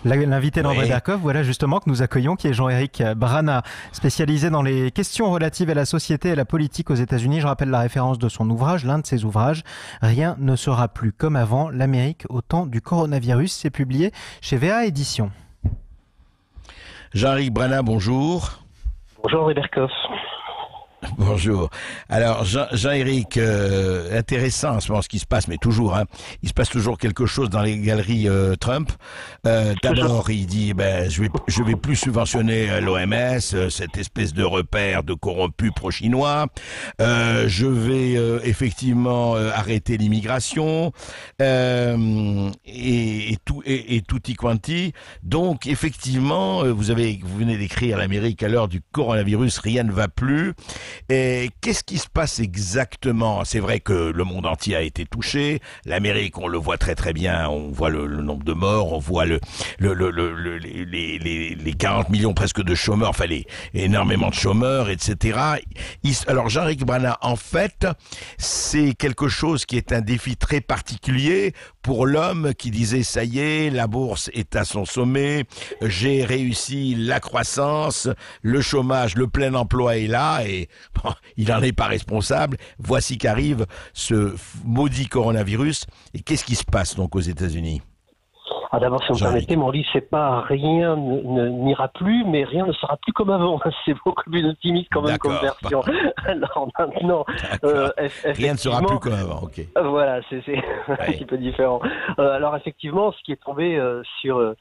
L'invité d'André Oui. Berkoff, voilà justement que nous accueillons, qui est Jean-Éric Brana, spécialisé dans les questions relatives à la société et à la politique aux États-Unis. Je rappelle la référence de son ouvrage, l'un de ses ouvrages, Rien ne sera plus comme avant, l'Amérique au temps du coronavirus. C'est publié chez VA Éditions. Jean-Éric Brana, bonjour. Bonjour André Berkoff. Bonjour. Alors Jean-Éric, intéressant en ce moment ce qui se passe, mais toujours, hein, il se passe toujours quelque chose dans les galeries Trump. D'abord, il dit, je vais plus subventionner l'OMS, cette espèce de repère de corrompus pro-chinois. Je vais effectivement arrêter l'immigration et tutti quanti. Donc effectivement, vous venez d'écrire l'Amérique à l'heure du coronavirus, rien ne va plus. Et qu'est-ce qui se passe exactement? C'est vrai que le monde entier a été touché. L'Amérique, on le voit très très bien. On voit le nombre de morts, on voit les 40 millions presque de chômeurs, enfin énormément de chômeurs, etc. Alors Jean-Éric Brana, en fait, c'est quelque chose qui est un défi très particulier pour l'homme qui disait ça y est, la bourse est à son sommet, j'ai réussi la croissance, le chômage, le plein emploi est là et bon, il n'en est pas responsable. Voici qu'arrive ce maudit coronavirus. Et qu'est-ce qui se passe donc aux États-Unis? Ah, d'abord, si vous me permettez, mon livre, c'est pas rien n'ira plus, mais rien ne sera plus comme avant. C'est beaucoup plus optimiste quand même comme version. Alors maintenant, rien ne sera plus comme avant. Ok. Voilà, c'est un petit peu différent. Alors effectivement, ce qui est tombé sur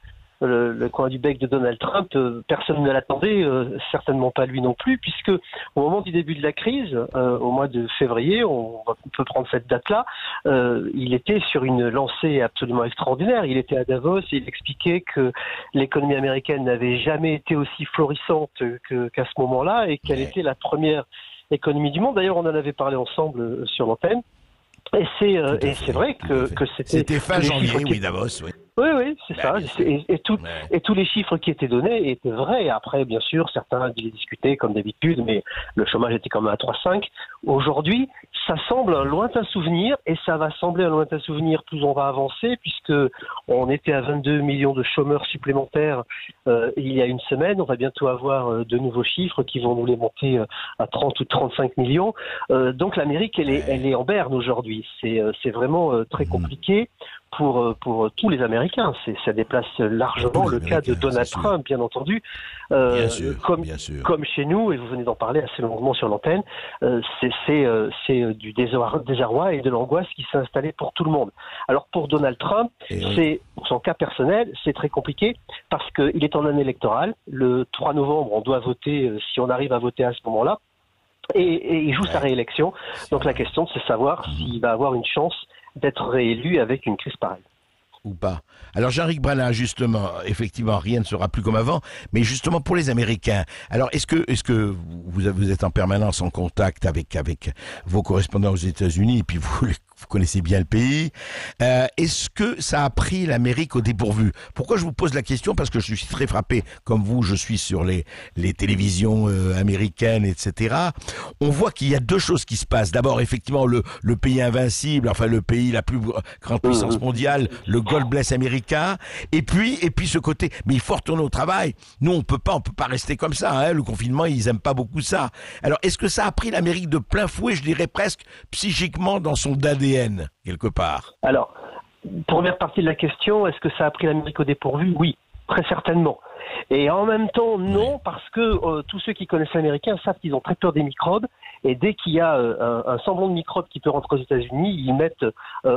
le coin du bec de Donald Trump, personne ne l'attendait, certainement pas lui non plus, puisque au moment du début de la crise, au mois de février, on peut prendre cette date-là, il était sur une lancée absolument extraordinaire. Il était à Davos et il expliquait que l'économie américaine n'avait jamais été aussi florissante qu'à ce moment-là et qu'elle était la première économie du monde. D'ailleurs, on en avait parlé ensemble sur l'antenne. Et c'est vrai que c'était fin janvier, oui, Davos, oui. Oui, c'est ça. Et tous les chiffres qui étaient donnés étaient vrais. Après, bien sûr, certains les discutaient comme d'habitude, mais le chômage était quand même à 3,5. Aujourd'hui, ça semble un lointain souvenir, et ça va sembler un lointain souvenir plus on va avancer, puisque on était à 22 millions de chômeurs supplémentaires il y a une semaine. On va bientôt avoir de nouveaux chiffres qui vont nous les monter à 30 ou 35 millions. Donc l'Amérique, elle est en berne aujourd'hui. C'est vraiment très compliqué pour tous les Américains. Ça déplace largement le cas de Donald Trump, bien entendu. Bien sûr. Comme chez nous, et vous venez d'en parler assez longuement sur l'antenne, c'est du désarroi et de l'angoisse qui s'est installé pour tout le monde. Alors pour Donald Trump, pour son cas personnel, c'est très compliqué parce qu'il est en année électorale. Le 3 novembre, on doit voter, si on arrive à voter à ce moment-là, et il joue sa réélection. Donc la question, c'est de savoir s'il va avoir une chance d'être réélu avec une crise pareille. Ou pas. Alors Jean-Éric Brana, justement, effectivement, rien ne sera plus comme avant, mais justement pour les Américains. Alors est-ce que vous êtes en permanence en contact avec vos correspondants aux États-Unis, et puis vous connaissez bien le pays. Est-ce que ça a pris l'Amérique au dépourvu? Pourquoi je vous pose la question? Parce que je suis très frappé, comme vous, je suis sur les télévisions américaines, etc. On voit qu'il y a deux choses qui se passent. D'abord, effectivement, le pays invincible, enfin le pays, la plus grande puissance mondiale, le God bless américain. Et puis ce côté, mais il faut retourner au travail. Nous, on peut pas rester comme ça. Hein. Le confinement, ils aiment pas beaucoup ça. Alors, est-ce que ça a pris l'Amérique de plein fouet, je dirais presque psychiquement dans son ADN, quelque part? Alors, première partie de la question, est-ce que ça a pris l'Amérique au dépourvu? Oui, très certainement. Et en même temps, non, parce que tous ceux qui connaissent l'américain savent qu'ils ont très peur des microbes, et dès qu'il y a un semblant de microbe qui peut rentrer aux États-Unis, ils mettent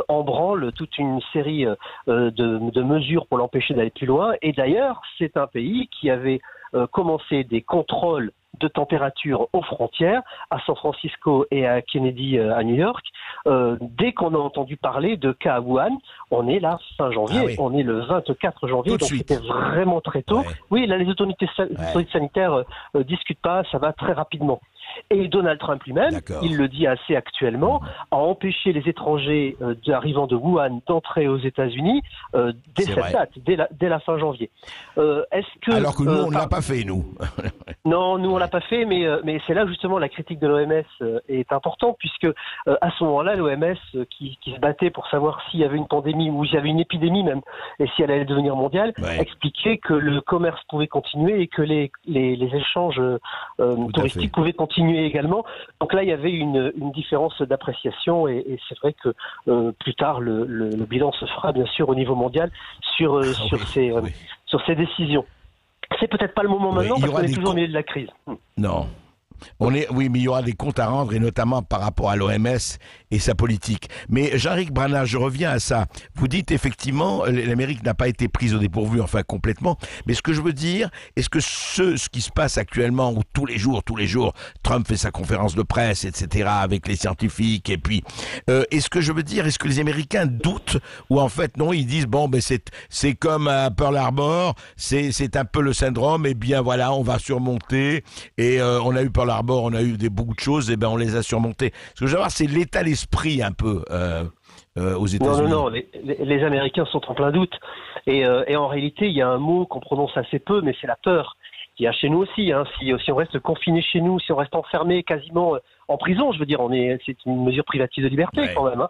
en branle toute une série de mesures pour l'empêcher d'aller plus loin. Et d'ailleurs, c'est un pays qui avait commencé des contrôles de température aux frontières, à San Francisco et à Kennedy à New York. Dès qu'on a entendu parler de cas à Wuhan, on est là fin janvier, on est le 24 janvier, donc c'était vraiment très tôt. Ouais. Oui, là les autorités sanitaires discutent pas, ça va très rapidement. Et Donald Trump lui-même, il le dit assez actuellement, a empêché les étrangers arrivant de Wuhan d'entrer aux États-Unis dès cette date, dès la fin janvier. Alors que nous, on ne l'a pas fait, nous. Non, nous, on l'a pas fait, mais c'est là justement la critique de l'OMS est importante, puisque à ce moment-là, l'OMS qui se battait pour savoir s'il y avait une pandémie ou s'il y avait une épidémie même, et si elle allait devenir mondiale, expliquait que le commerce pouvait continuer et que les échanges touristiques pouvaient continuer également. Donc là, il y avait une différence d'appréciation, et c'est vrai que plus tard, le bilan se fera bien sûr au niveau mondial sur ces décisions. C'est peut-être pas le moment maintenant parce qu'on est toujours au milieu de la crise. Non. Oui, mais il y aura des comptes à rendre, et notamment par rapport à l'OMS et sa politique. Mais Jean-Éric Brana, je reviens à ça. Vous dites effectivement, l'Amérique n'a pas été prise au dépourvu, enfin complètement. Mais ce que je veux dire, est-ce que ce qui se passe actuellement, où tous les jours, Trump fait sa conférence de presse, etc., avec les scientifiques, et puis, est-ce que les Américains doutent, ou en fait non, ils disent bon, ben c'est comme à Pearl Harbor, c'est un peu le syndrome, et bien voilà, on va surmonter, et on a eu Pearl Harbor, on a eu beaucoup de choses, et ben on les a surmontées. Ce que je veux voir, c'est l'état d'esprit un peu aux États-Unis. Non, les Américains sont en plein doute. Et en réalité, il y a un mot qu'on prononce assez peu, mais c'est la peur. Il y a chez nous aussi. Si on reste confiné chez nous, si on reste enfermé quasiment en prison, je veux dire, c'est une mesure privative de liberté quand même.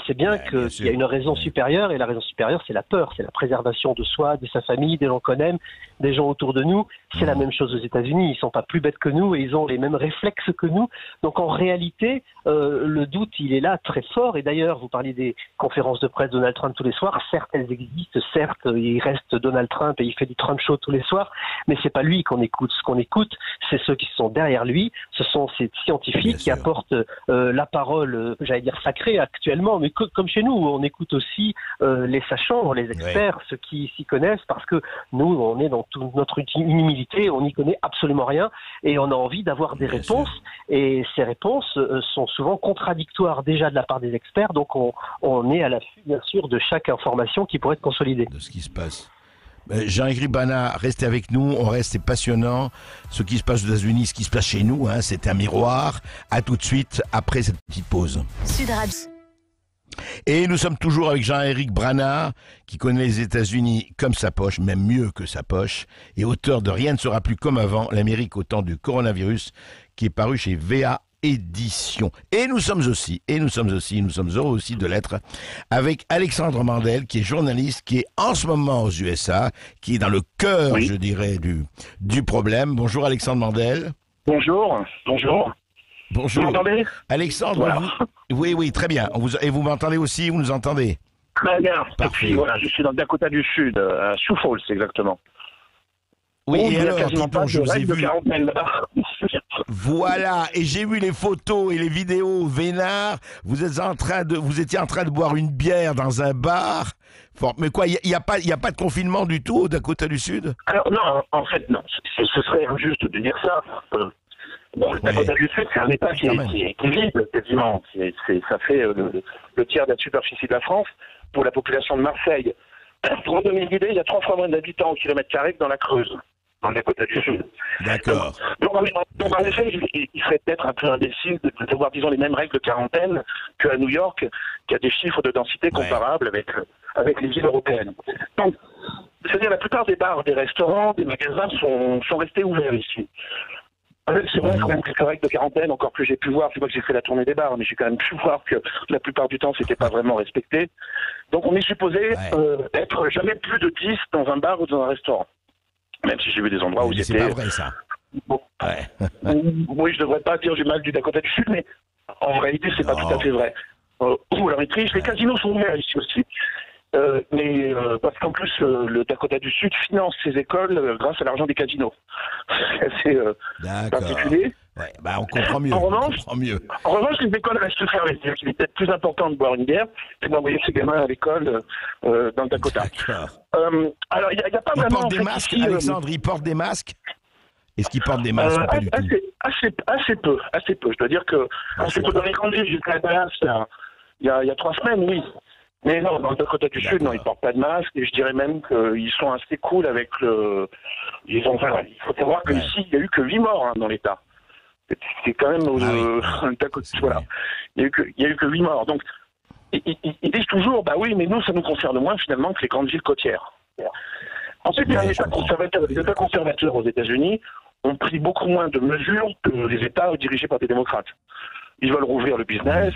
C'est bien qu'il y a une raison supérieure, et la raison supérieure, c'est la peur, c'est la préservation de soi, de sa famille, des gens qu'on aime, des gens autour de nous. C'est la même chose aux États-Unis. Ils sont pas plus bêtes que nous et ils ont les mêmes réflexes que nous. Donc en réalité, le doute, il est là très fort. Et d'ailleurs, vous parliez des conférences de presse de Donald Trump tous les soirs. Certes, elles existent. Certes, il reste Donald Trump et il fait du Trump show tous les soirs. Mais c'est pas lui qu'on écoute. Ce qu'on écoute, c'est ceux qui sont derrière lui. Ce sont ces scientifiques qui apportent la parole, j'allais dire sacrée actuellement, mais comme chez nous, on écoute aussi les sachants, les experts, ceux qui s'y connaissent, parce que nous, on est dans toute notre humilité, on n'y connaît absolument rien, et on a envie d'avoir des réponses, et ces réponses sont souvent contradictoires déjà de la part des experts, donc on est à l'affût, bien sûr, de chaque information qui pourrait être consolidée. De ce qui se passe. Jean-Éric Brana, restez avec nous, on reste, c'est passionnant. Ce qui se passe aux États-Unis, ce qui se passe chez nous, c'est un miroir. À tout de suite, après cette petite pause. Et nous sommes toujours avec Jean-Éric Brana, qui connaît les États-Unis comme sa poche, même mieux que sa poche, et auteur de Rien ne sera plus comme avant, l'Amérique au temps du coronavirus, qui est paru chez VA Édition. Et nous sommes heureux aussi de l'être avec Alexandre Mandel, qui est journaliste, qui est en ce moment aux USA, qui est dans le cœur, je dirais, du problème. Bonjour Alexandre Mandel. Bonjour. Vous m'entendez, Alexandre? Voilà. Oui, très bien. Et vous m'entendez aussi, vous nous entendez? Très bien. Parfait. Puis, voilà, je suis dans le Dakota du Sud, à Sioux Falls, exactement. Oui, et alors, je vous ai vu. Voilà, et j'ai vu les photos et les vidéos vénard. Vous étiez en train de boire une bière dans un bar. Mais quoi, il y a pas de confinement du tout au Dakota du Sud? Alors non, en fait non. Ce serait injuste de dire ça. Bon, le Dakota du Sud, c'est un État qui est vide, quasiment. Ça fait le tiers de la superficie de la France. Pour la population de Marseille, pour vous donner une idée, il y a 3 fois moins d'habitants au kilomètre carré que dans la Creuse, dans le Dakota du Sud. D'accord. Donc en effet, il serait peut-être un peu imbécile de devoir, disons, les mêmes règles de quarantaine qu'à New York, qui a des chiffres de densité comparables avec les villes européennes. Donc, c'est-à-dire la plupart des bars, des restaurants, des magasins sont restés ouverts ici. C'est vrai, quand même, quelques règles de quarantaine, encore que j'ai pu voir, c'est pas que j'ai fait la tournée des bars, mais j'ai quand même pu voir que la plupart du temps, c'était pas vraiment respecté. Donc on est supposé être jamais plus de 10 dans un bar ou dans un restaurant. Même si j'ai vu des endroits où c'était... C'est pas vrai, ça. Bon. Oui, je devrais pas dire du mal du Dakota du Sud, mais en réalité, c'est pas tout à fait vrai. Alors, ils trichent. Les casinos sont ouverts ici aussi. Mais parce qu'en plus, le Dakota du Sud finance ses écoles grâce à l'argent des casinos. C'est assez particulier. Ouais, on comprend mieux. En revanche, les écoles restent fermées. C'est-à-dire qu'il est peut-être plus important de boire une bière que d'envoyer ses gamins à l'école dans le Dakota. Alors, il n'y a pas vraiment... Ils portent des masques, ici, Alexandre, ils portent des masques? Est-ce qu'ils portent des masques? Pas du tout. Assez peu. Je dois dire que assez peu dans les grandes villes. J'étais à Dallas il y a 3 semaines, oui. Mais non, dans le Dakota du Sud, non, ils portent pas de masque, et je dirais même qu'ils sont assez cool avec il faut savoir qu'ici, il n'y a eu que 8 morts dans l'État. C'est quand même voilà. Il y a eu que 8 morts. Donc, ils disent toujours, bah oui, mais nous, ça nous concerne moins finalement que les grandes villes côtières. Ensuite, il y a les États conservateurs aux États-Unis ont pris beaucoup moins de mesures que les États dirigés par des démocrates. Ils veulent rouvrir le business,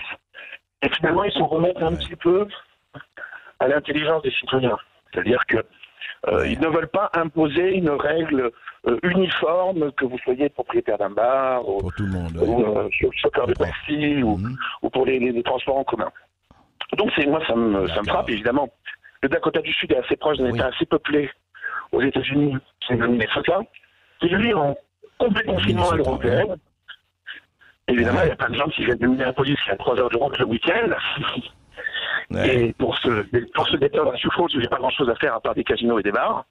et finalement, ils se remettent un petit peu à l'intelligence des citoyens. C'est-à-dire que ils ne veulent pas imposer une règle uniforme, que vous soyez propriétaire d'un bar, ou, pour tout le monde, ou chauffeur de taxi, ou pour les transports en commun. Donc moi, ça me frappe, évidemment. Le Dakota du Sud est assez proche d'un État assez peuplé aux États-Unis, c'est le Minnesota, qui lui est en complet confinement à l'européenne. Évidemment, il y a plein de gens qui viennent de Minneapolis qui a 3 heures de route le week-end. Et pour se détendre à Sioux Falls, il n'y a pas grand-chose à faire à part des casinos et des bars.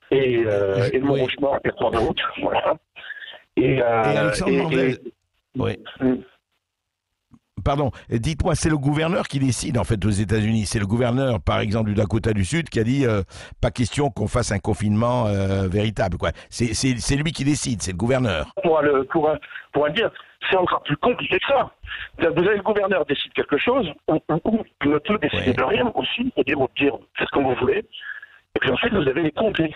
Et le Mont-Rochemort à 4 heures de route. Voilà. Et Alexandre Mandel... Oui. Pardon, dites-moi, c'est le gouverneur qui décide en fait aux États-Unis. C'est le gouverneur, par exemple, du Dakota du Sud qui a dit pas question qu'on fasse un confinement véritable, quoi. C'est lui qui décide, c'est le gouverneur. Pour le dire, c'est encore plus compliqué que ça. Vous avez le gouverneur décide quelque chose, ou il ne peut décider de rien aussi, et dire faites ce que vous voulez. Et puis ensuite, vous avez les comtés.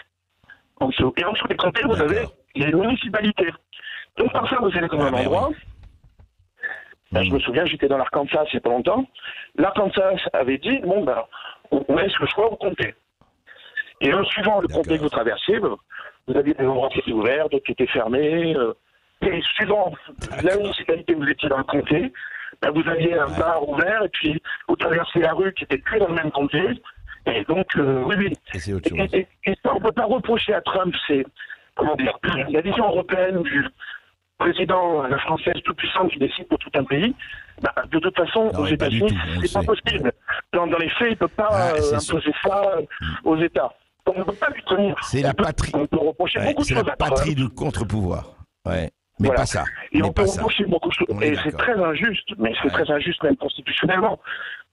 Et en dessous des comtés, vous avez les municipalités. Donc parfois, vous allez dans un endroit. Je me souviens, j'étais dans l'Arkansas il n'y a pas longtemps. L'Arkansas avait dit, on laisse le choix au comté. Et en suivant le comté que vous traversiez, vous aviez des endroits qui étaient ouverts, d'autres qui étaient fermés. Et suivant la municipalité où vous étiez dans le comté, vous aviez un bar ouvert, et puis vous traversiez la rue qui était plus dans le même comté. Et donc, oui. Et c'est autre chose. Et ça, on ne peut pas reprocher à Trump, c'est, la vision européenne du président, la française toute puissante qui décide pour tout un pays, de toute façon, aux États-Unis, c'est pas possible. Dans les faits, il ne peut pas imposer ça aux États. Donc, on ne peut pas lui tenir. C'est la patrie. On peut reprocher beaucoup de choses. C'est la patrie du contre-pouvoir. Ouais. Mais pas ça. Et on peut reprocher beaucoup de choses. Et c'est très injuste, mais c'est très injuste même constitutionnellement.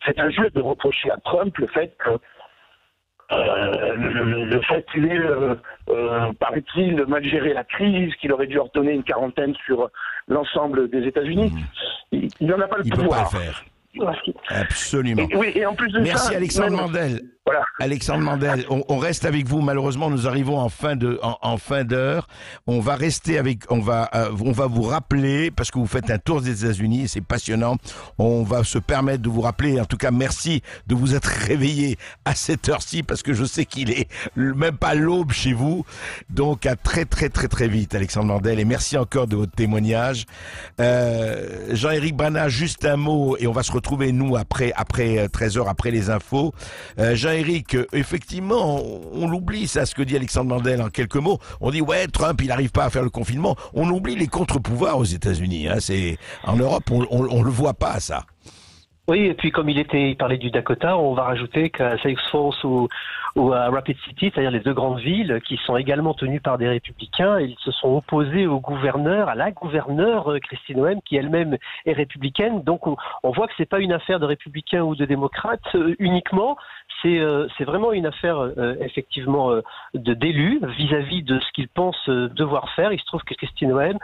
C'est injuste de reprocher à Trump le fait que qu'il ait, paraît-il, mal géré la crise, qu'il aurait dû ordonner une quarantaine sur l'ensemble des États-Unis. Il n'en a pas le pouvoir. Il ne peut pas le faire. Absolument. Et en plus de Merci ça, Alexandre Mandel. Voilà. Alexandre Mandel, on reste avec vous. Malheureusement, nous arrivons en fin d'heure. On va rester avec, on va vous rappeler parce que vous faites un tour des États-Unis, c'est passionnant. On va se permettre de vous rappeler. En tout cas, merci de vous être réveillé à cette heure-ci parce que je sais qu'il est même pas l'aube chez vous. Donc à très vite, Alexandre Mandel. Et merci encore de votre témoignage. Jean-Éric Brana, juste un mot et on va se retrouver nous après 13h, après les infos. Jean-Éric, effectivement, on l'oublie, ça, ce que dit Alexandre Mandel en quelques mots. On dit, ouais, Trump, il n'arrive pas à faire le confinement. On oublie les contre-pouvoirs aux États-Unis. Hein. En Europe, on le voit pas, ça. Oui, et puis comme il parlait du Dakota, on va rajouter qu'à Sioux Falls ou à Rapid City, c'est-à-dire les 2 grandes villes qui sont également tenues par des républicains, ils se sont opposés à la gouverneure Kristi Noem, qui elle-même est républicaine. Donc on voit que c'est pas une affaire de républicains ou de démocrates uniquement, c'est vraiment une affaire effectivement d'élus vis-à-vis de ce qu'ils pensent devoir faire. Il se trouve que Kristi Noem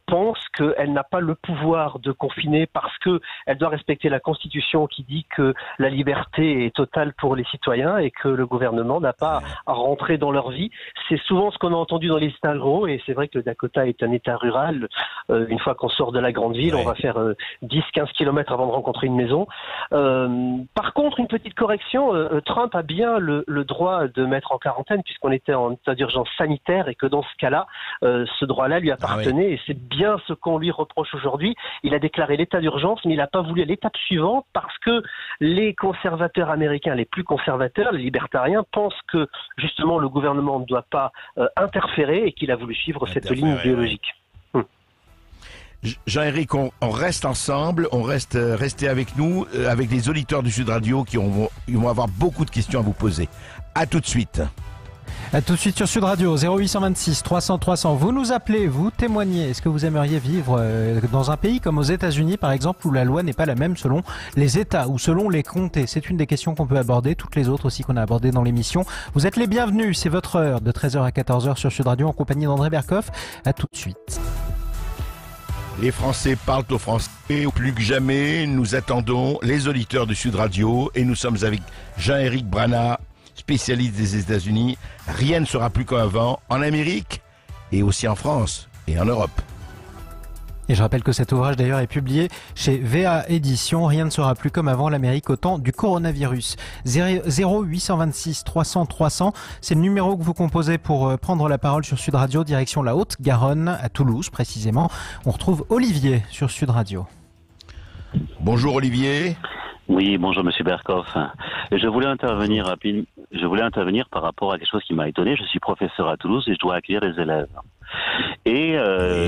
pense qu'elle n'a pas le pouvoir de confiner parce que elle doit respecter la Constitution qui dit que la liberté est totale pour les citoyens et que le gouvernement n'a pas à rentrer dans leur vie. C'est souvent ce qu'on a entendu dans les États ruraux et c'est vrai que le Dakota est un État rural. Une fois qu'on sort de la grande ville, on va faire 10-15 km avant de rencontrer une maison. Par contre, une petite correction, Trump a bien le droit de mettre en quarantaine puisqu'on était en état d'urgence sanitaire et que dans ce cas-là, ce droit-là lui appartenait et c'est bien ce qu'on lui reproche aujourd'hui. Il a déclaré l'état d'urgence, mais il n'a pas voulu l'étape suivante parce que les conservateurs américains, les plus conservateurs, les libertariens, pensent que justement le gouvernement ne doit pas interférer et qu'il a voulu suivre cette ligne idéologique. Jean-Éric, on reste ensemble, restez avec nous, avec les auditeurs du Sud Radio ils vont avoir beaucoup de questions à vous poser. À tout de suite. À tout de suite sur Sud Radio, 0826 300 300. Vous nous appelez, vous témoignez. Est-ce que vous aimeriez vivre dans un pays comme aux États-Unis, par exemple, où la loi n'est pas la même selon les États ou selon les comtés? C'est une des questions qu'on peut aborder, toutes les autres aussi qu'on a abordées dans l'émission. Vous êtes les bienvenus, c'est votre heure de 13h à 14h sur Sud Radio en compagnie d'André Berkoff. À tout de suite. Les Français parlent au français. Plus que jamais, nous attendons les auditeurs de Sud Radio et nous sommes avec Jean-Éric Brana, spécialiste des États-Unis. Rien ne sera plus comme avant en Amérique et aussi en France et en Europe. Et je rappelle que cet ouvrage d'ailleurs est publié chez VA Éditions. Rien ne sera plus comme avant l'Amérique au temps du coronavirus. 0826 300 300, c'est le numéro que vous composez pour prendre la parole sur Sud Radio, direction la Haute-Garonne, à Toulouse précisément. On retrouve Olivier sur Sud Radio. Bonjour Olivier. Oui, bonjour Monsieur Berkoff. Je voulais intervenir par rapport à quelque chose qui m'a étonné. Je suis professeur à Toulouse et je dois accueillir des élèves. Et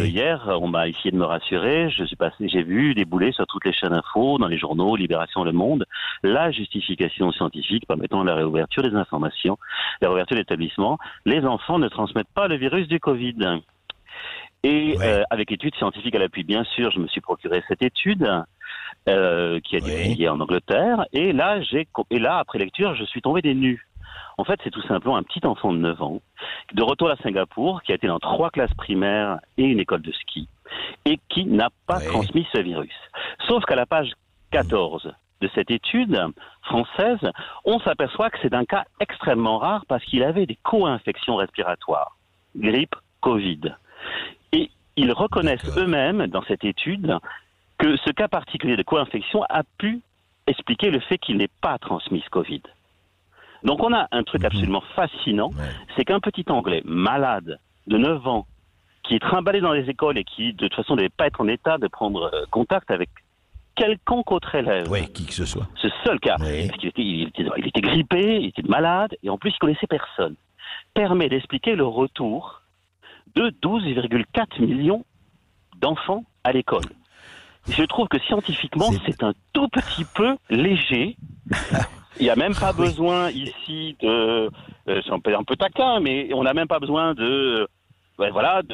hier, on m'a essayé de me rassurer. J'ai vu débouler sur toutes les chaînes info, dans les journaux, Libération, Le Monde, la justification scientifique permettant la réouverture des informations, la réouverture de l'établissement. Les enfants ne transmettent pas le virus du Covid. Et avec études scientifiques à l'appui, bien sûr, je me suis procuré cette étude qui a été publiée en Angleterre. Et là, après lecture, je suis tombé des nues. En fait, c'est tout simplement un petit enfant de 9 ans, de retour à Singapour, qui a été dans 3 classes primaires et une école de ski, et qui n'a pas transmis ce virus. Sauf qu'à la page 14 de cette étude française, on s'aperçoit que c'est un cas extrêmement rare parce qu'il avait des co-infections respiratoires, grippe, Covid. Et ils reconnaissent eux-mêmes, dans cette étude, que ce cas particulier de co-infection a pu expliquer le fait qu'il n'ait pas transmis ce Covid. Donc on a un truc absolument fascinant, c'est qu'un petit Anglais malade de 9 ans, qui est trimballé dans les écoles et qui de toute façon ne devait pas être en état de prendre contact avec quelconque autre élève. Qui que ce soit. Ce seul cas, parce qu'il était grippé, il était malade, et en plus il connaissait personne, permet d'expliquer le retour de 12,4 millions d'enfants à l'école. Je trouve que scientifiquement, c'est un tout petit peu léger. Il n'y a même pas besoin ici de... c'est un peu taquin, mais on n'a même pas besoin de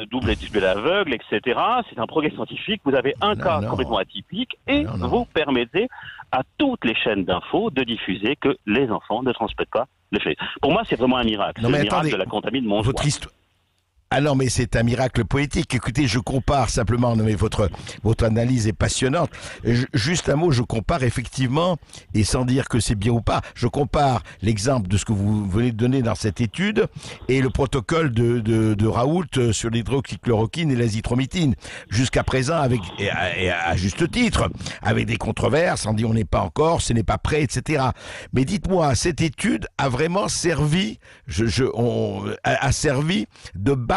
double étude de l'aveugle, etc. C'est un progrès scientifique. Vous avez un cas complètement atypique et vous permettez à toutes les chaînes d'infos de diffuser que les enfants ne transmettent pas le fait. Pour moi, c'est vraiment un miracle. C'est le miracle de la contamine de mon votre histoire. Ah non, mais c'est un miracle poétique. Écoutez, je compare simplement, mais votre analyse est passionnante. Juste un mot, je compare effectivement, et sans dire que c'est bien ou pas, je compare l'exemple de ce que vous venez de donner dans cette étude et le protocole de Raoult sur l'hydroxychloroquine et l'azithromycine. Jusqu'à présent, et à juste titre, avec des controverses, on dit on n'est pas encore, ce n'est pas prêt, etc. Mais dites-moi, cette étude a vraiment servi, a servi de base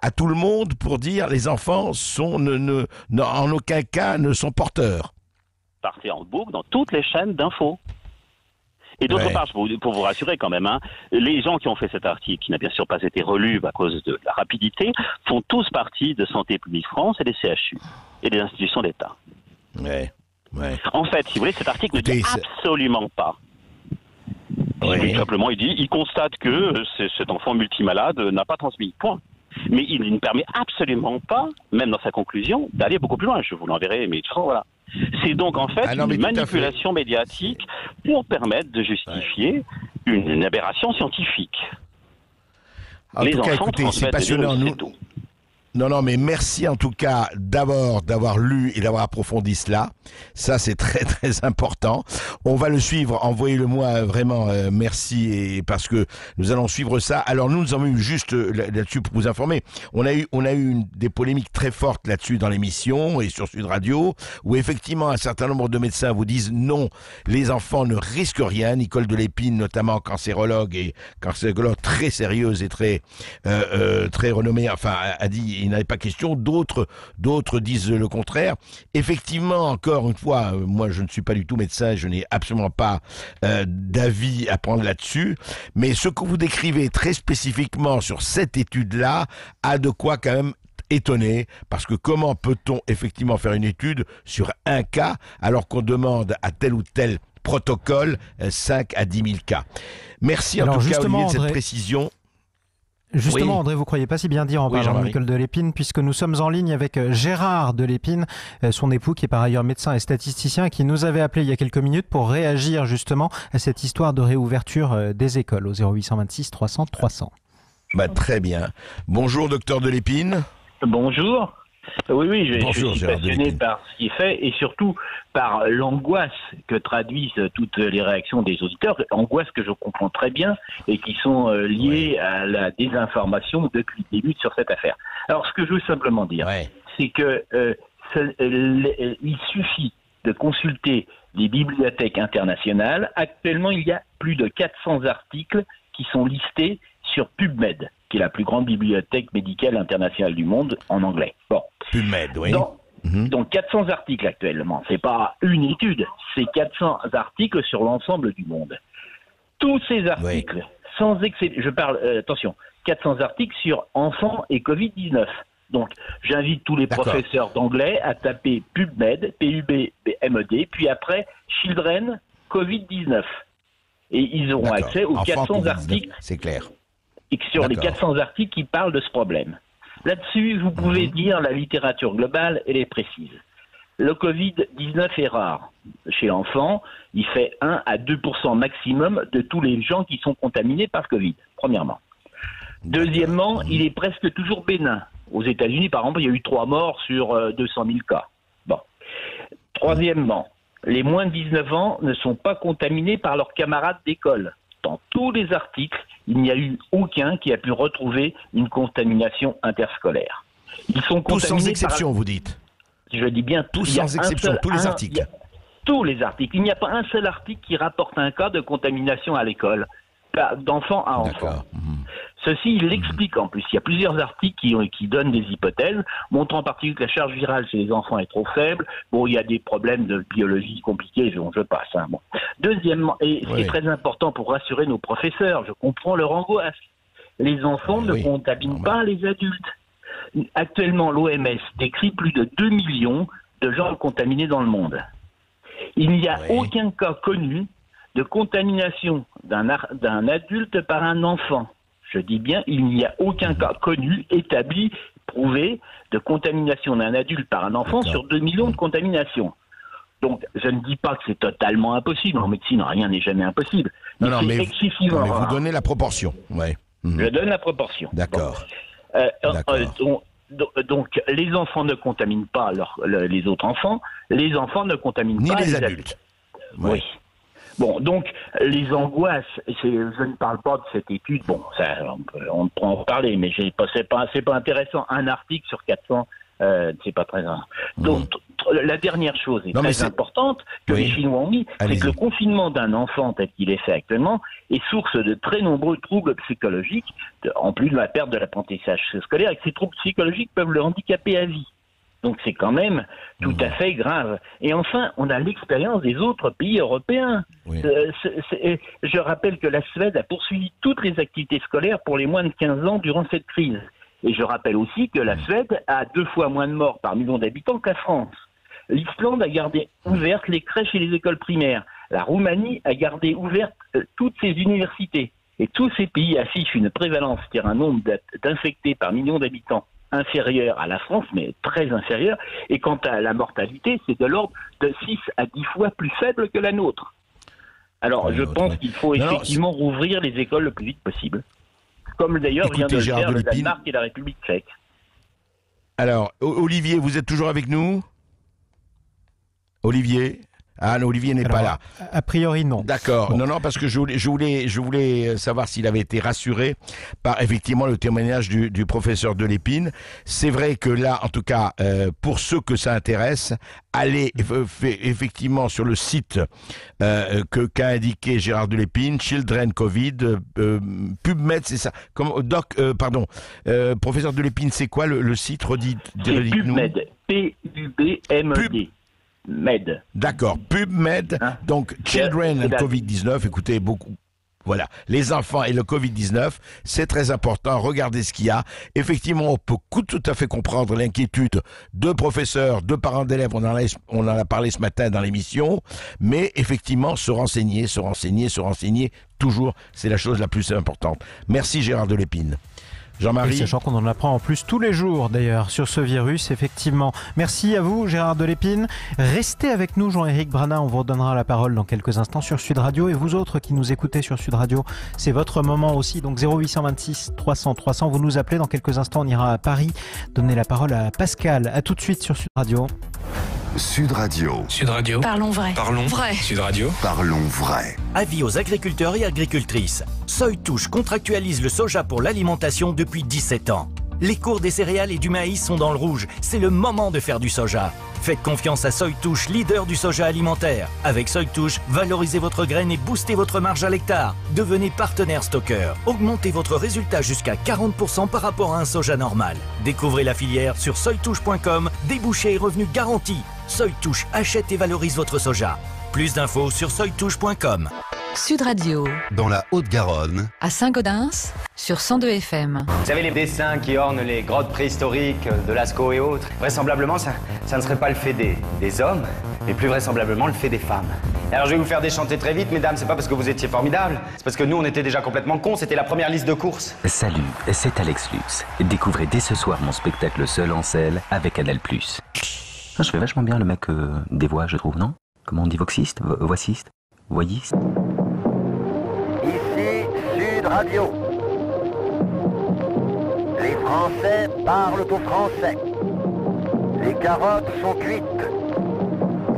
à tout le monde pour dire les enfants en aucun cas ne sont porteurs. Partez en boucle dans toutes les chaînes d'infos. Et d'autre part, pour vous rassurer quand même, les gens qui ont fait cet article, qui n'a bien sûr pas été relu à cause de la rapidité, font tous partie de Santé publique France et des CHU et des institutions d'État. En fait, si vous voulez, cet article ne dit absolument pas. Simplement, il constate que cet enfant multimalade n'a pas transmis. Point. Mais il ne permet absolument pas, même dans sa conclusion, d'aller beaucoup plus loin. Je vous l'enverrai, mais voilà. C'est donc en fait une manipulation médiatique pour permettre de justifier une aberration scientifique. En tout cas, écoutez, c'est passionnant. Non, mais merci en tout cas d'avoir lu et d'avoir approfondi cela. Ça, c'est très, très important. On va le suivre. Envoyez-le-moi vraiment, merci, et parce que nous allons suivre ça. Alors, nous avons eu juste là-dessus pour vous informer. On a eu des polémiques très fortes là-dessus dans l'émission et sur Sud Radio, où effectivement, un certain nombre de médecins vous disent non, les enfants ne risquent rien. Nicole Delépine, notamment cancérologue très sérieuse et très renommée, a dit il n'avait pas question, d'autres disent le contraire. Effectivement, encore une fois, moi je ne suis pas du tout médecin, je n'ai absolument pas d'avis à prendre là-dessus, mais ce que vous décrivez très spécifiquement sur cette étude-là a de quoi quand même étonner, parce que comment peut-on effectivement faire une étude sur un cas alors qu'on demande à tel ou tel protocole 5 à 10 000 cas. Merci en tout cas Olivier de cette précision. Justement, André, vous croyez pas si bien dire en parlant de Nicole Delépine, puisque nous sommes en ligne avec Gérard Delépine, son époux, qui est par ailleurs médecin et statisticien, qui nous avait appelé il y a quelques minutes pour réagir justement à cette histoire de réouverture des écoles au 0826 300 300. Très bien. Bonjour, docteur Delépine. Bonjour. Oui, je Bonjour, suis Gérard passionné Delépine. par ce qui est fait et surtout par l'angoisse que traduisent toutes les réactions des auditeurs, angoisse que je comprends très bien et qui sont liées à la désinformation depuis le début sur cette affaire. Alors, ce que je veux simplement dire, c'est que il suffit de consulter les bibliothèques internationales. Actuellement, il y a plus de 400 articles qui sont listés sur PubMed, qui est la plus grande bibliothèque médicale internationale du monde en anglais. Bon. PubMed, oui. Donc 400 articles actuellement. C'est pas une étude, c'est 400 articles sur l'ensemble du monde. Tous ces articles, sans exception, je parle, attention, 400 articles sur enfants et Covid-19. Donc, j'invite tous les professeurs d'anglais à taper PubMed, P-U-B-M-E-D, puis après Children Covid-19. Et ils auront accès aux 400 articles. C'est clair. Et sur les 400 articles qui parlent de ce problème. Là-dessus, vous pouvez dire la littérature globale, elle est précise. Le Covid-19 est rare chez l'enfant. Il fait 1 à 2% maximum de tous les gens qui sont contaminés par Covid, premièrement. Deuxièmement, il est presque toujours bénin. Aux États-Unis, par exemple, il y a eu 3 morts sur 200 000 cas. Bon. Troisièmement, les moins de 19 ans ne sont pas contaminés par leurs camarades d'école. Dans tous les articles, il n'y a eu aucun qui a pu retrouver une contamination interscolaire. Ils sont tous contaminés sans exception, vous dites. Je dis bien tous sans exception, tous les articles. Tous les articles. Il n'y a pas un seul article qui rapporte un cas de contamination à l'école, d'enfant à enfant. Ceci, il l'explique en plus. Il y a plusieurs articles qui donnent des hypothèses, montrant en particulier que la charge virale chez les enfants est trop faible. Bon, il y a des problèmes de biologie compliqués, je passe. Hein. Bon. Deuxièmement, et ce qui est très important pour rassurer nos professeurs, je comprends leur angoisse. Les enfants ne contaminent pas les adultes. Actuellement, l'OMS décrit plus de 2 millions de gens contaminés dans le monde. Il n'y a aucun cas connu de contamination d'un adulte par un enfant. Je dis bien, il n'y a aucun cas connu, établi, prouvé de contamination d'un adulte par un enfant sur 2 millions de contaminations. Donc, je ne dis pas que c'est totalement impossible. En médecine, rien n'est jamais impossible. Mais mais vous donnez la proportion. Je donne la proportion. D'accord. Donc, les enfants ne contaminent pas les autres enfants. Les enfants ne contaminent ni pas les adultes. Oui. Bon, donc, les angoisses, je ne parle pas de cette étude, bon, ça, on peut en parler, mais c'est pas intéressant. Un article sur 400, c'est pas très important. Donc, la dernière chose est très importante que les Chinois ont mis, c'est que le confinement d'un enfant tel qu'il est fait actuellement est source de très nombreux troubles psychologiques, en plus de la perte de l'apprentissage scolaire, et que ces troubles psychologiques peuvent le handicaper à vie. Donc c'est quand même tout à fait grave. Et enfin, on a l'expérience des autres pays européens. Je rappelle que la Suède a poursuivi toutes les activités scolaires pour les moins de 15 ans durant cette crise. Et je rappelle aussi que la Suède a 2 fois moins de morts par million d'habitants que la France. L'Islande a gardé ouvertes les crèches et les écoles primaires. La Roumanie a gardé ouvertes toutes ses universités. Et tous ces pays affichent une prévalence, c'est-à-dire un nombre d'infectés par million d'habitants inférieur à la France, mais très inférieur. Et quant à la mortalité, c'est de l'ordre de 6 à 10 fois plus faible que la nôtre. Alors, je pense qu'il faut effectivement rouvrir les écoles le plus vite possible. Comme d'ailleurs vient de le faire le Danemark et la République tchèque. Alors, Olivier, vous êtes toujours avec nous ? Olivier ? Ah non, Olivier n'est pas là. A priori, non. D'accord. Bon. Non, parce que je voulais savoir s'il avait été rassuré par effectivement le témoignage du professeur Delépine. C'est vrai que là, en tout cas, pour ceux que ça intéresse, allez effectivement sur le site qu'a indiqué Gérard Delépine, Children Covid, PubMed, c'est ça. Professeur Delépine, c'est quoi le site redit? C'est PubMed. P-U-B-M-E-D. Med. D'accord, PubMed, donc Children and Covid-19, écoutez, beaucoup. Voilà, les enfants et le Covid-19, c'est très important, regardez ce qu'il y a. Effectivement, on peut tout à fait comprendre l'inquiétude de professeurs, de parents d'élèves, on en a parlé ce matin dans l'émission, mais effectivement, se renseigner, toujours, c'est la chose la plus importante. Merci Gérard Delépine. Jean-Marie. Sachant qu'on en apprend en plus tous les jours d'ailleurs sur ce virus, effectivement. Merci à vous Gérard Delépine. Restez avec nous Jean-Éric Brana, on vous redonnera la parole dans quelques instants sur Sud Radio. Et vous autres qui nous écoutez sur Sud Radio, c'est votre moment aussi. Donc 0826 300 300, vous nous appelez. Dans quelques instants, on ira à Paris donner la parole à Pascal. À tout de suite sur Sud Radio. Sud Radio. Sud Radio. Parlons vrai. Parlons vrai. Sud Radio. Parlons vrai. Avis aux agriculteurs et agricultrices. Seuil Touche contractualise le soja pour l'alimentation depuis 17 ans. Les cours des céréales et du maïs sont dans le rouge. C'est le moment de faire du soja. Faites confiance à Seuil Touche, leader du soja alimentaire. Avec Seuil Touche, valorisez votre graine et boostez votre marge à l'hectare. Devenez partenaire stockeur. Augmentez votre résultat jusqu'à 40% par rapport à un soja normal. Découvrez la filière sur seuiltouche.com. Débouchés et revenus garantis. Seuil Touche achète et valorise votre soja. Plus d'infos sur seuiltouche.com. Sud Radio. Dans la Haute-Garonne. À Saint-Gaudens, sur 102 FM. Vous savez, les dessins qui ornent les grottes préhistoriques de Lascaux et autres, vraisemblablement, ça ne serait pas le fait des hommes, mais plus vraisemblablement le fait des femmes. Alors je vais vous faire déchanter très vite, mesdames, c'est pas parce que vous étiez formidables, c'est parce que nous, on était déjà complètement cons, c'était la première liste de courses. Salut, c'est Alex Lux. Découvrez dès ce soir mon spectacle Seul en selle avec Canal+. Je fais vachement bien le mec des voix, je trouve, non? Comment on dit, voxiste? Voiciste? Voyiste? Ici Sud Radio. Les Français parlent aux Français. Les carottes sont cuites.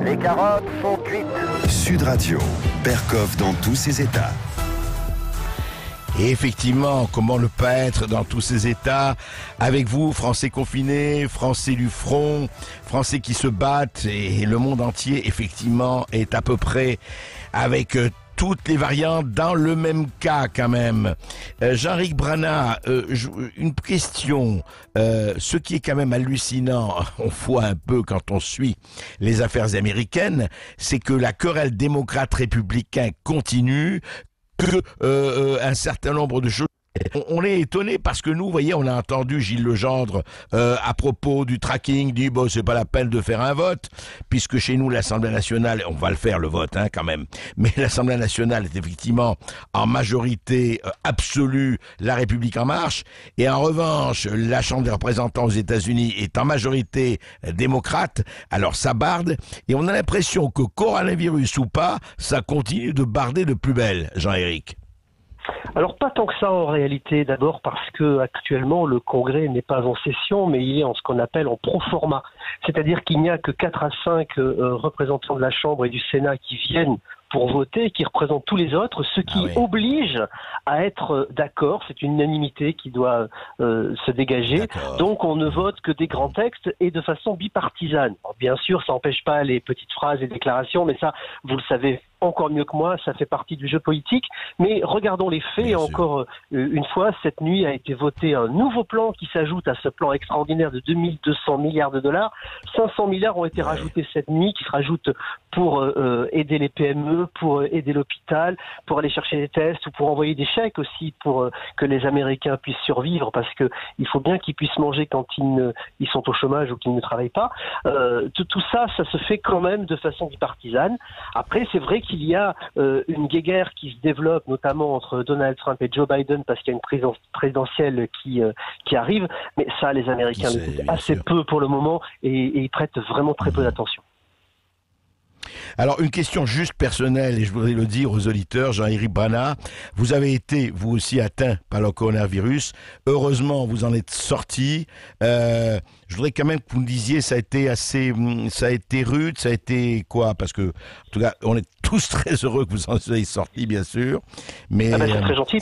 Les carottes sont cuites. Sud Radio. Berkoff dans tous ses états. Et effectivement, comment ne pas être dans tous ces états avec vous, Français confinés, Français du front, Français qui se battent, et le monde entier, effectivement, est à peu près avec toutes les variantes dans le même cas quand même. Jean-Éric Brana, une question. Ce qui est quand même hallucinant, on voit un peu quand on suit les affaires américaines, c'est que la querelle démocrate-républicain continue, que un certain nombre de choses. On est étonné parce que nous, vous voyez, on a entendu Gilles Legendre à propos du tracking, dit bon, c'est pas la peine de faire un vote, puisque chez nous, l'Assemblée nationale, on va le faire le vote, quand même, mais l'Assemblée nationale est effectivement en majorité absolue La République en marche, et en revanche, la Chambre des représentants aux États-Unis est en majorité démocrate, alors ça barde, et on a l'impression que coronavirus ou pas, ça continue de barder de plus belle, Jean-Éric. Alors pas tant que ça en réalité, d'abord parce que actuellement le Congrès n'est pas en session, mais il est en ce qu'on appelle en pro-forma, c'est-à-dire qu'il n'y a que 4 à 5 représentants de la Chambre et du Sénat qui viennent pour voter, qui représentent tous les autres, ce qui oblige à être d'accord. C'est une unanimité qui doit se dégager. Donc on ne vote que des grands textes et de façon bipartisane. Alors, bien sûr, ça n'empêche pas les petites phrases et déclarations, mais ça, vous le savez encore mieux que moi, ça fait partie du jeu politique. Mais regardons les faits. Encore une fois, cette nuit a été voté un nouveau plan qui s'ajoute à ce plan extraordinaire de 2200 milliards de dollars. 500 milliards ont été rajoutés cette nuit, qui se rajoutent pour aider les PME, pour aider l'hôpital, pour aller chercher des tests ou pour envoyer des chèques aussi pour que les Américains puissent survivre, parce que il faut bien qu'ils puissent manger quand ils sont au chômage ou qu'ils ne travaillent pas. Tout ça, ça se fait quand même de façon bipartisane. Après, c'est vrai qu'il y a une guéguerre qui se développe, notamment entre Donald Trump et Joe Biden, parce qu'il y a une présidentielle qui arrive, mais ça, les Américains l'écoutent assez peu pour le moment et ils prêtent vraiment très peu d'attention. Alors, une question juste personnelle, et je voudrais le dire aux auditeurs, Jean-Éric Brana, vous avez été, vous aussi, atteint par le coronavirus. Heureusement, vous en êtes sorti. Je voudrais quand même que vous me disiez, ça a été rude, ça a été quoi? Parce que, en tout cas, on est tous très heureux que vous en soyez sortis, bien sûr. Mais c'est très gentil.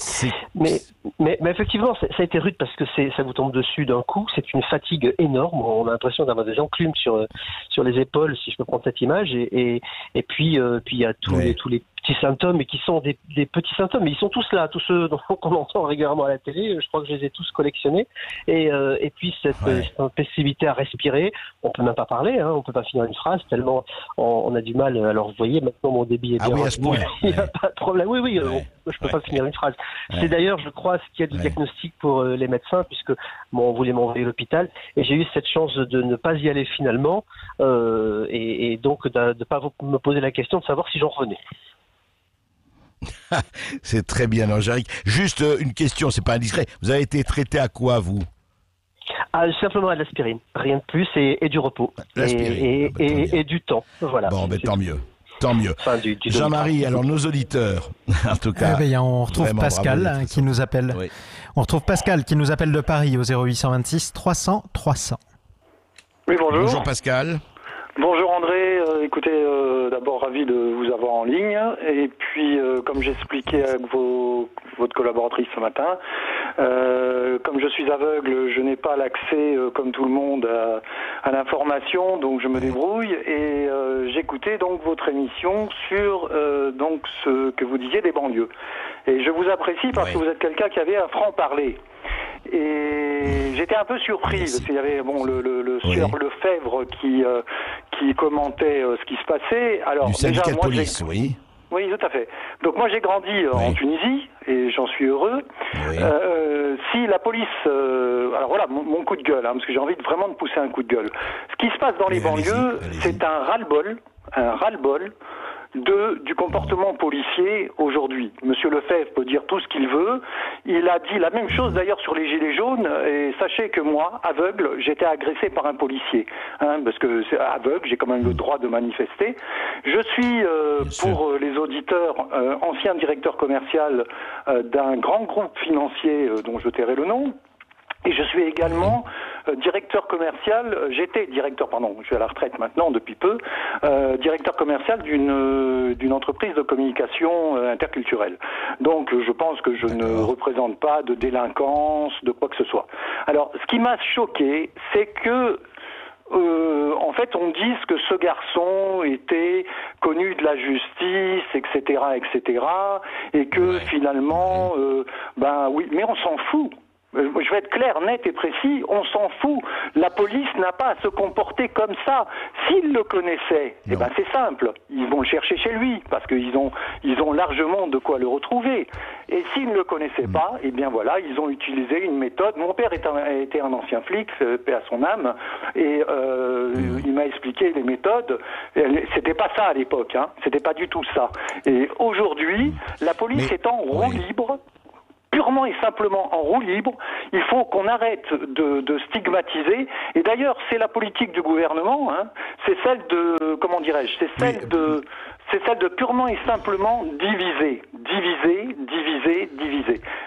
Mais effectivement, ça a été rude parce que ça vous tombe dessus d'un coup. C'est une fatigue énorme. On a l'impression d'avoir des enclumes sur les épaules, si je peux prendre cette image. Et puis il y a tous les petits symptômes, mais qui sont des petits symptômes, mais ils sont tous là, tous ceux qu'on entend régulièrement à la télé. Je crois que je les ai tous collectionnés. Et puis cette possibilité à respirer, on peut même pas parler, on peut pas finir une phrase tellement on a du mal. Alors vous voyez, maintenant mon débit est bien. Il n'y a pas de problème. Oui, je peux pas finir une phrase. C'est d'ailleurs, je crois, ce qu'il y a du diagnostic pour les médecins, puisque on voulait m'envoyer à l'hôpital, et j'ai eu cette chance de ne pas y aller finalement, et donc de ne pas me poser la question de savoir si j'en revenais. C'est très bien, Jean-Éric. Juste une question, c'est pas indiscret. Vous avez été traité à quoi, vous? Simplement à de l'aspirine, rien de plus, et du repos. Et du temps, voilà. Bon, tant mieux. Tant mieux. Enfin, Jean-Marie, alors nos auditeurs, en tout cas. On retrouve Pascal qui nous appelle. Oui. On retrouve Pascal qui nous appelle de Paris au 0826 300 300. Oui, bonjour. Bonjour Pascal. Bonjour André, écoutez, d'abord ravi de vous avoir en ligne, et puis comme j'expliquais avec votre collaboratrice ce matin, comme je suis aveugle, je n'ai pas l'accès comme tout le monde à l'information, donc je me débrouille, et j'écoutais donc votre émission sur donc ce que vous disiez des banlieues. Et je vous apprécie parce que vous êtes quelqu'un qui avait un franc-parler. Et j'étais un peu surpris parce qu'il y avait le sieur Lefebvre qui commentait ce qui se passait. Alors, du syndicat de police, oui. Oui, tout à fait. Donc moi j'ai grandi en Tunisie et j'en suis heureux. Oui. Si la police, alors voilà mon coup de gueule, parce que j'ai envie vraiment de pousser un coup de gueule. Ce qui se passe dans les banlieues, c'est un ras-le-bol du comportement policier aujourd'hui. Monsieur Lefebvre peut dire tout ce qu'il veut. Il a dit la même chose d'ailleurs sur les gilets jaunes. Et sachez que moi, aveugle, j'étais agressé par un policier. Parce que c'est aveugle, j'ai quand même le droit de manifester. Je suis, pour les auditeurs, ancien directeur commercial d'un grand groupe financier dont je tairai le nom. Et je suis également directeur commercial, je suis à la retraite maintenant depuis peu, directeur commercial d'une entreprise de communication interculturelle. Donc je pense que je ne représente pas de délinquance, de quoi que ce soit. Alors ce qui m'a choqué, c'est que en fait, on dise que ce garçon était connu de la justice, etc., et que finalement, oui, mais on s'en fout. Je vais être clair, net et précis, on s'en fout. La police n'a pas à se comporter comme ça. S'ils le connaissaient, c'est simple. Ils vont le chercher chez lui, parce qu'ils ont largement de quoi le retrouver. Et s'ils ne le connaissaient pas, voilà, ils ont utilisé une méthode. Mon père était un ancien flic, paix à son âme, et il m'a expliqué les méthodes. C'était pas ça à l'époque, c'était pas du tout ça. Et aujourd'hui, la police est en roue libre, purement et simplement en roue libre. Il faut qu'on arrête de stigmatiser. Et d'ailleurs, c'est la politique du gouvernement. C'est celle de, comment dirais-je, c'est celle de purement et simplement diviser.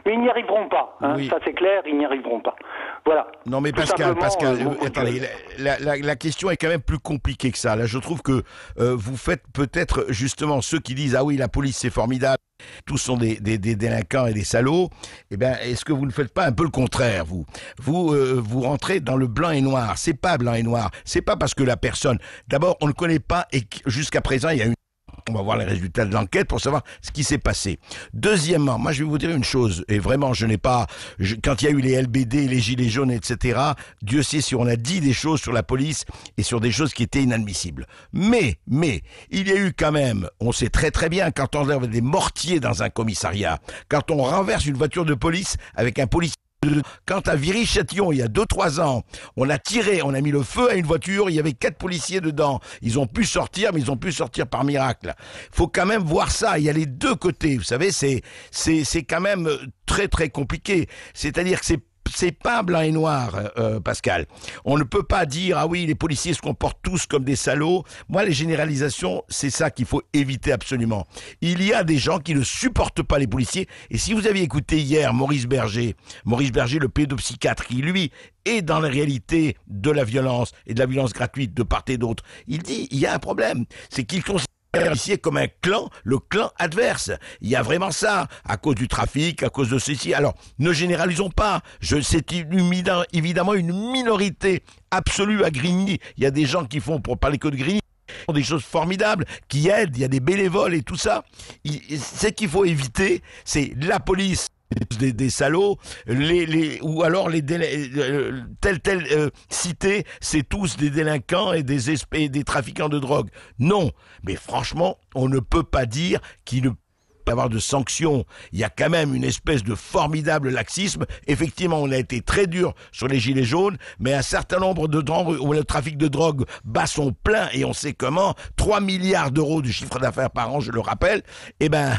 Mais ils n'y arriveront pas. Ça c'est clair, ils n'y arriveront pas. Voilà. Non mais Pascal, attendez, la question est quand même plus compliquée que ça. Là, je trouve que vous faites peut-être justement ceux qui disent ah oui, la police c'est formidable, tous sont des délinquants et des salauds. Est-ce que vous ne faites pas un peu le contraire, vous rentrez dans le blanc et noir. C'est pas blanc et noir. C'est pas parce que la personne, d'abord, on ne connaît pas et jusqu'à présent il y a on va voir les résultats de l'enquête pour savoir ce qui s'est passé. Deuxièmement, moi je vais vous dire une chose, et vraiment quand il y a eu les LBD, les gilets jaunes, etc., Dieu sait si on a dit des choses sur la police et sur des choses qui étaient inadmissibles. Mais, il y a eu quand même, on sait très très bien, quand on enlève des mortiers dans un commissariat, quand on renverse une voiture de police avec un policier. Quand à Viry-Châtillon, il y a 2-3 ans, on a mis le feu à une voiture, il y avait 4 policiers dedans. Ils ont pu sortir, mais ils ont pu sortir par miracle. Faut quand même voir ça. Il y a les deux côtés. Vous savez, c'est quand même très très compliqué. C'est-à-dire que c'est pas blanc et noir, Pascal. On ne peut pas dire, ah oui, les policiers se comportent tous comme des salauds. Moi, les généralisations, c'est ça qu'il faut éviter absolument. Il y a des gens qui ne supportent pas les policiers. Et si vous aviez écouté hier Maurice Berger, le pédopsychiatre, qui lui est dans la réalité de la violence et de la violence gratuite de part et d'autre, il dit, il y a un problème. C'est qu'il considère ici comme un clan, le clan adverse. Il y a vraiment ça, à cause du trafic, à cause de ceci. Alors, ne généralisons pas. C'est évidemment une minorité absolue à Grigny. Il y a des gens qui font, pour parler que de Grigny, des choses formidables, qui aident, il y a des bénévoles et tout ça. Ce qu'il faut éviter, c'est la police, des salauds, ou alors telle cité, c'est tous des délinquants et des trafiquants de drogue. Non, mais franchement, on ne peut pas dire qu'ils ne y avoir de sanctions. Il y a quand même une espèce de formidable laxisme. Effectivement, on a été très dur sur les gilets jaunes, mais un certain nombre de drogues, où le trafic de drogue bat son plein, et on sait comment, 3 milliards d'euros de chiffre d'affaires par an, je le rappelle, eh ben,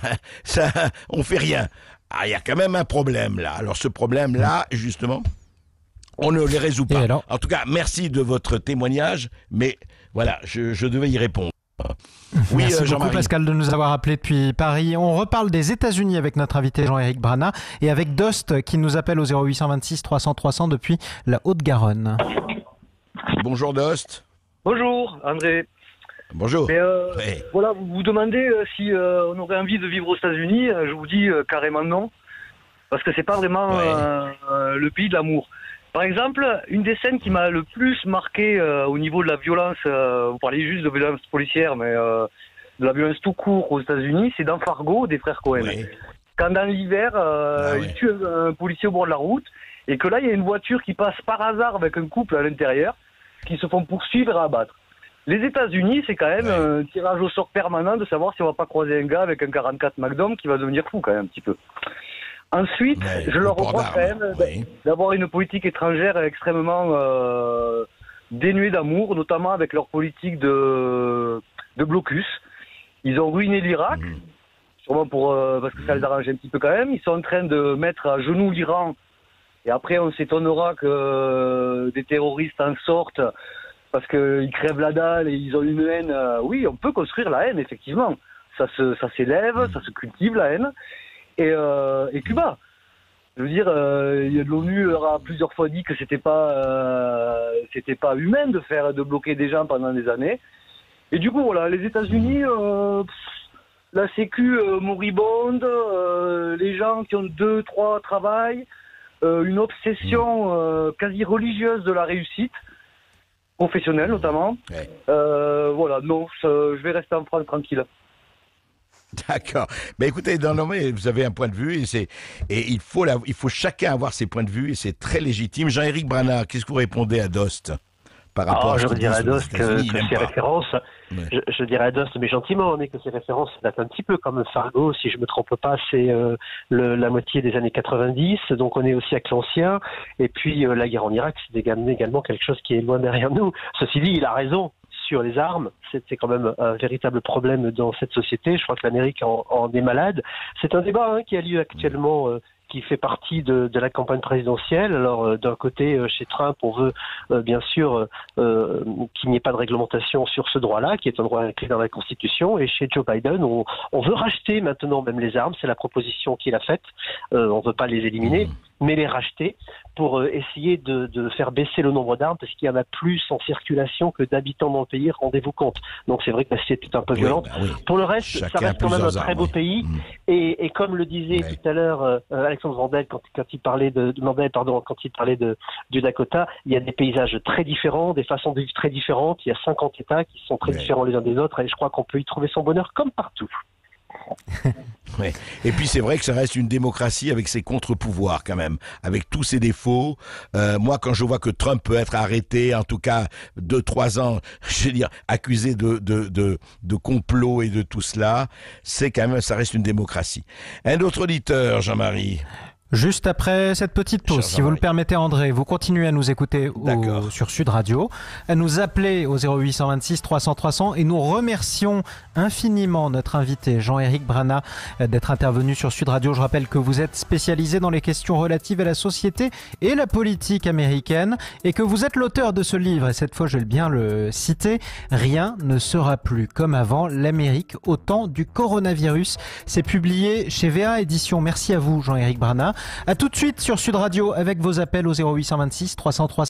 ça, on fait rien. Ah, il y a quand même un problème là. Alors ce problème-là, justement, on ne les résout pas. En tout cas, merci de votre témoignage, mais voilà, je devais y répondre. Oui, merci beaucoup Pascal de nous avoir appelé depuis Paris. On reparle des États-Unis avec notre invité Jean-Éric Brana et avec Dost qui nous appelle au 0826 300 300 depuis la Haute-Garonne. Bonjour Dost. Bonjour André. Bonjour. Voilà, vous vous demandez si on aurait envie de vivre aux États-Unis. Je vous dis carrément non, parce que c'est pas vraiment le pays de l'amour. Par exemple, une des scènes qui m'a le plus marqué au niveau de la violence, vous parliez juste de violence policière, mais de la violence tout court aux États-Unis, c'est dans Fargo des frères Cohen. Quand dans l'hiver, ils tuent un policier au bord de la route, et que là, il y a une voiture qui passe par hasard avec un couple à l'intérieur, qui se font poursuivre et abattre. Les États-Unis, c'est quand même un tirage au sort permanent de savoir si on va pas croiser un gars avec un 44 Magnum qui va devenir fou quand même un petit peu. Ensuite, je leur reproche quand même d'avoir une politique étrangère extrêmement dénuée d'amour, notamment avec leur politique de blocus. Ils ont ruiné l'Irak, sûrement parce que ça les arrange un petit peu quand même. Ils sont en train de mettre à genoux l'Iran, et après on s'étonnera que des terroristes en sortent parce qu'ils crèvent la dalle et ils ont une haine. Oui, on peut construire la haine, effectivement. Ça s'élève, ça se cultive, la haine. Et Cuba. Je veux dire, l'ONU leur a plusieurs fois dit que c'était pas humain de bloquer des gens pendant des années. Et du coup, voilà, les États-Unis, la Sécu moribonde, les gens qui ont 2-3 travails, une obsession quasi religieuse de la réussite, professionnelle notamment. Voilà, non, je vais rester en France tranquille. D'accord. Mais écoutez, mais vous avez un point de vue et il faut chacun avoir ses points de vue et c'est très légitime. Jean-Éric Brana, qu'est-ce que vous répondez à Dost par rapport à je dirais à Dost que ces références, je dirais à Dost, mais gentiment, mais que ces références datent un petit peu comme Fargo, si je me trompe pas, c'est la moitié des années 90, donc on est au siècle ancien, et puis la guerre en Irak, c'est également quelque chose qui est loin derrière nous. Ceci dit, il a raison. Sur les armes, c'est quand même un véritable problème dans cette société. Je crois que l'Amérique en est malade. C'est un débat qui a lieu actuellement, qui fait partie de la campagne présidentielle. Alors, d'un côté, chez Trump, on veut bien sûr qu'il n'y ait pas de réglementation sur ce droit-là, qui est un droit inclus dans la Constitution. Et chez Joe Biden, on veut racheter maintenant même les armes. C'est la proposition qu'il a faite. On ne veut pas les éliminer, mais les racheter pour essayer de faire baisser le nombre d'armes, parce qu'il y en a plus en circulation que d'habitants dans le pays, rendez-vous compte. Donc c'est vrai que la société est un peu violente. Pour le reste, ça reste quand même un très beau pays. Et comme le disait tout à l'heure Alexandre Mandel quand il parlait quand il parlait du Dakota, il y a des paysages très différents, des façons de vivre très différentes. Il y a 50 États qui sont très différents les uns des autres, et je crois qu'on peut y trouver son bonheur comme partout. Ouais. Et puis c'est vrai que ça reste une démocratie avec ses contre-pouvoirs quand même, avec tous ses défauts. Moi, quand je vois que Trump peut être arrêté, en tout cas 2-3 ans, je veux dire, accusé de complot et de tout cela, c'est quand même, ça reste une démocratie. Un autre auditeur, Jean-Marie. Juste après cette petite pause, si vous le permettez André, vous continuez à nous écouter sur Sud Radio, à nous appeler au 0826 300 300 et nous remercions infiniment notre invité Jean-Éric Brana d'être intervenu sur Sud Radio. Je rappelle que vous êtes spécialisé dans les questions relatives à la société et la politique américaine et que vous êtes l'auteur de ce livre, et cette fois je vais bien le citer, « Rien ne sera plus comme avant, l'Amérique au temps du coronavirus ». C'est publié chez VA Éditions. Merci à vous Jean-Éric Brana. À tout de suite sur Sud Radio avec vos appels au 0826 300 300.